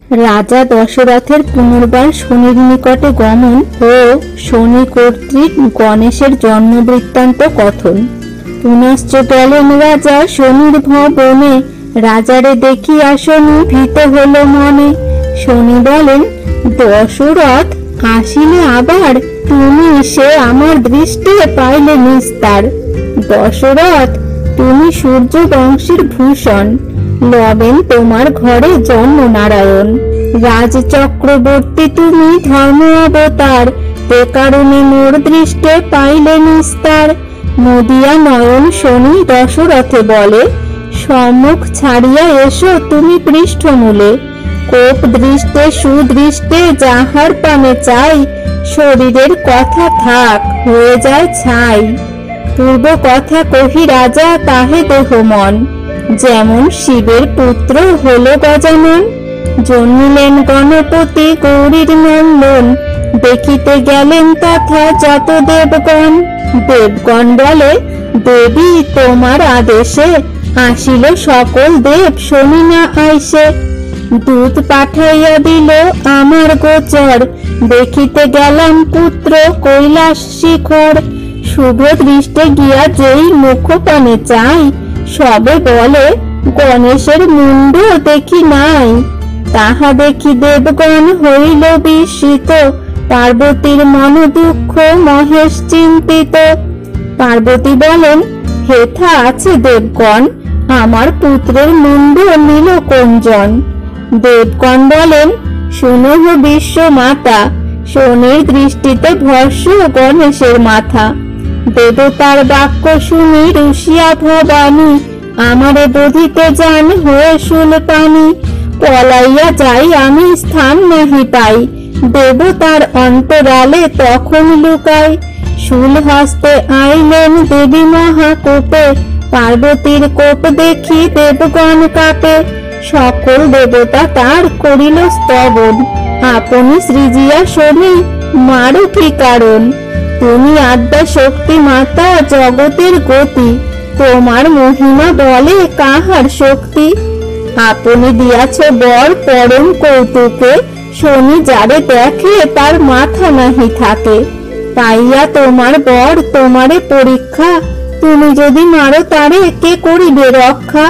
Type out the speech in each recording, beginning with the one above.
রাজা দশরথের পুনর্বার শনির নিকটে গমন ও শনি কর্তৃক গণেশের জন্ম বৃত্তান্ত কথন। পুনশ্চ গেলেন রাজা শনির ভবনে, রাজারে দেখিয়া শনি ভীত হল মনে। শনি বলেন, দশরথ আসিলে আবার, তুমি সে আমার দৃষ্টি পাইলে নিস্তার। দশরথ, তুমি সূর্য বংশের ভূষণ, লবেন তোমার ঘরে জন্ম নারায়ণ। রাজ চক্রবর্তী তুমি ধর্ম অবতার, তে কারণে মোর দৃষ্টে পাইলে নিস্তার। মুদিয়া নয়ন শনি দশরথে বলে, সম্মুখ ছাড়িয়া এসো তুমি পৃষ্ঠমূলে। কোপ দৃষ্টে সুদৃষ্টে যাহার পানে চাই, শরীরের কথা থাক হয়ে যায় ছাই। পূর্ব কথা কহি রাজা তাহে দেহ মন, যেমন শিবের পুত্র হলো গজানন। জন্মিলেন গণপতি গৌরীর নন্দন, দেখিতে গেলেন তথা যত দেবগণ। দেবগণ বলে, দেবী তোমার আদেশে, আসিল সকল দেব শনি না আইসে। দূত পাঠাইয়া দিল আমার গোচর, দেখিতে গেলাম পুত্র কৈলাস শিখর। শুভ দৃষ্টে গিয়া যেই মুখ পানে চাই, সবে বলে গণেশের মুন্ড দেখি নাই। তাহা দেখি দেবগণ হইল বিস্মিত, পার্বতীর মন দুঃখ মহেশ চিন্তিত। পার্বতী বলেন, হেথা আছে দেবগণ, আমার পুত্রের মুন্ড নিল কোনজন। দেবগণ বলেন, শুনহ বিশ্ব মাতা, শনির দৃষ্টিতে ভস্য গণেশের মাথা। দেবতার বাক্য শুনি রুষিয়া ভবানী, আমারে বোধিতে যান হয়ে শুল পানি। পলাইয়া যাই আমি স্থান নাহি পাই, দেবতার অন্তরালে তখন লুকাই। শুল হস্তে আইলেন দেবী মহাকোপে, পার্বতীর কোপ দেখি দেবগণ কাঁপে। সকল দেবতা তার করিল স্তবন, আপনি সৃজিয়া শনি মারো কি কারণ। তুমি আদ্যা শক্তি মাতা জগতের গতি, তোমার মহিমা বলে কাহার শক্তি। আপনি দিয়াছ বর পরম কৌতুকে, শনি যারে দেখে তার মাথা নাহি থাকে। পাইয়া তোমার বর তোমারে পরীক্ষা, তুমি যদি মারো তারে কে করিবে রক্ষা।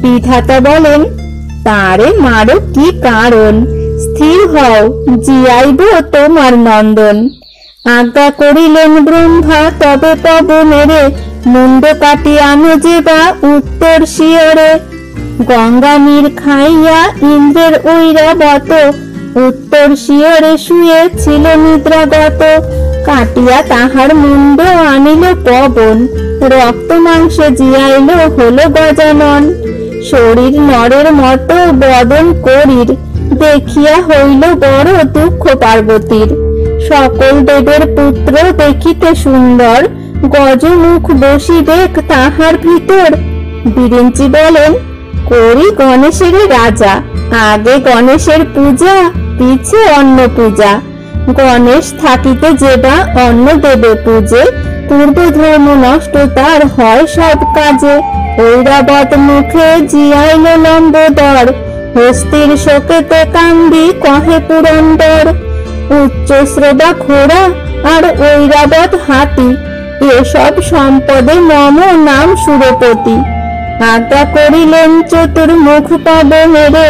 বিধাতা বলেন, তারে মারো কি কারণ, স্থির হও জিয়াইব তোমার নন্দন। আজ্ঞা করিলেন ব্রহ্মা তবে পবনেরে, মুন্ড কাটি আনো যে বা উত্তর শিয়রে। গঙ্গা নীর খাইয়া ইন্দ্রের ঐরাবত, উত্তর শিয়রে শুয়ে ছিল নিদ্রাগত। কাটিয়া তাহার মুন্ড আনিল পবন, রক্ত মাংসে জিয়াইল হলো গজানন। শরীর নরের মতো বদন করির, দেখিয়া হইল বড় দুঃখ পার্বতীর। সকল দেবের পুত্র দেখিতে সুন্দর, গজমুখ বসি দেখ তাহার ভিতর। বিরিঞ্চি বলেন, করি গণেশের রাজা, আগে গণেশের পূজা পিছে অন্ন পূজা। গণেশ থাকিতে যেবা অন্ন দেবে পূজে, পূর্ব ধর্ম নষ্ট তার হয় সব কাজে। ঐরাবত মুখে জিয়াইল লম্বোদর, হস্তির শোকেতে কান্দি কহে পুরন্দর। উচ্চ শ্রবা ঘোড়া আর ঐরাবত হাতি, এসব সম্পদে মম নাম সুরপতি। আজ্ঞা করিলেন চতুর্মুখ পবনেরে,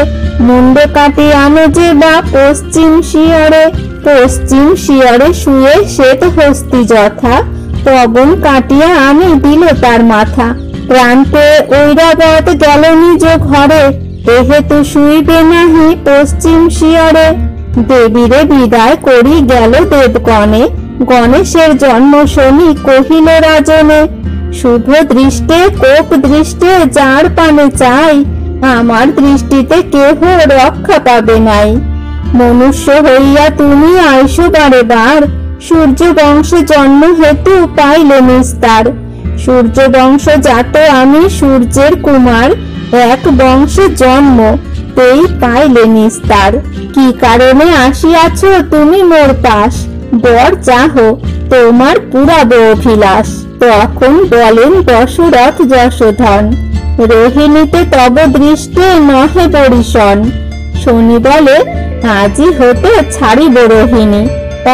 মুন্ড কাটি আনো যে বা পশ্চিম শিয়রে। পশ্চিম শিয়রে শুয়ে শ্বেত হস্তি যথা, পবন কাটিয়া আনি দিল তার মাথা। প্রান্তে ঐরাবত গেল নিজ ঘরে, এহেতু শুইবে নাহি পশ্চিম শিয়রে। দেবীরে বিদায় করি গেল দেবগণে, গণেশের জন্ম শনি কহিল রাজনে। শুভ দৃষ্টে কোপ দৃষ্টে যার পানে চাই, আমার দৃষ্টিতে কেহ রক্ষা পাবে নাই। মনুষ্য হইয়া তুমি আইসো বারে বার, সূর্য বংশে জন্ম হেতু পাইলে নিস্তার। সূর্য বংশ জাত আমি সূর্যের কুমার, এক বংশে জন্ম তেই পাইলে নিস্তার। কি কারণে আসিয়াছ তুমি মোর পাশ, বর চাহ তোমার পুরাব অভিলাষ। তখন বলেন দশরথ যশোধন, রোহিণীতে তব দৃষ্টে নহে বরিশন। শনি বলে, আজই হতে ছাড়িব রোহিণী,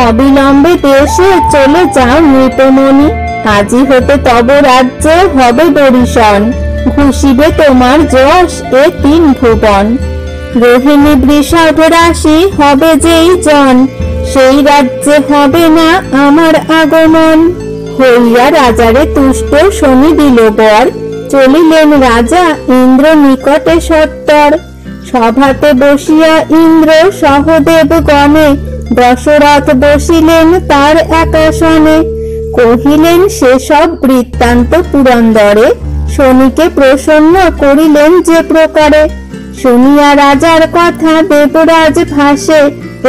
অবিলম্বে দেশে চলে যাও নৃপমণি। আজই হতে তব রাজ্যে হবে দর্শন, ঘুষিবে তোমার যশ এ তিন ভুবন। রোহিণী বৃষভ রাশি হবে যেই জন, সেই রাজ্যে হবে না আমার আগমন। হইয়া রাজারে তুষ্ট শনি দিল বর, চলিলেন রাজা ইন্দ্র নিকটে সত্তর। সভাতে বসিয়া ইন্দ্র সহদেব গণে, দশরথ বসিলেন তার একাসনে। কহিলেন সেসব বৃত্তান্ত পুরন্দরে, শনিকে প্রসন্ন করিলেন যে প্রকারে। শুনিয়া রাজার কথা দেবরাজ ভাসে,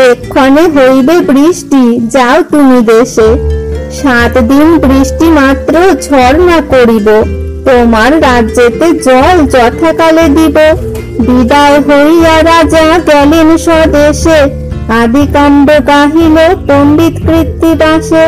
এক্ষণে হইবে বৃষ্টি, যাও তুমি দেশে। 7 দিন বৃষ্টি মাত্র ঝড় না করিব, তোমার রাজ্যেতে জল যথাকালে দিব। বিদায় হইয়া রাজা গেলেন স্বদেশে, আদিকাণ্ড গাহিল পণ্ডিত কৃত্তিবাসে।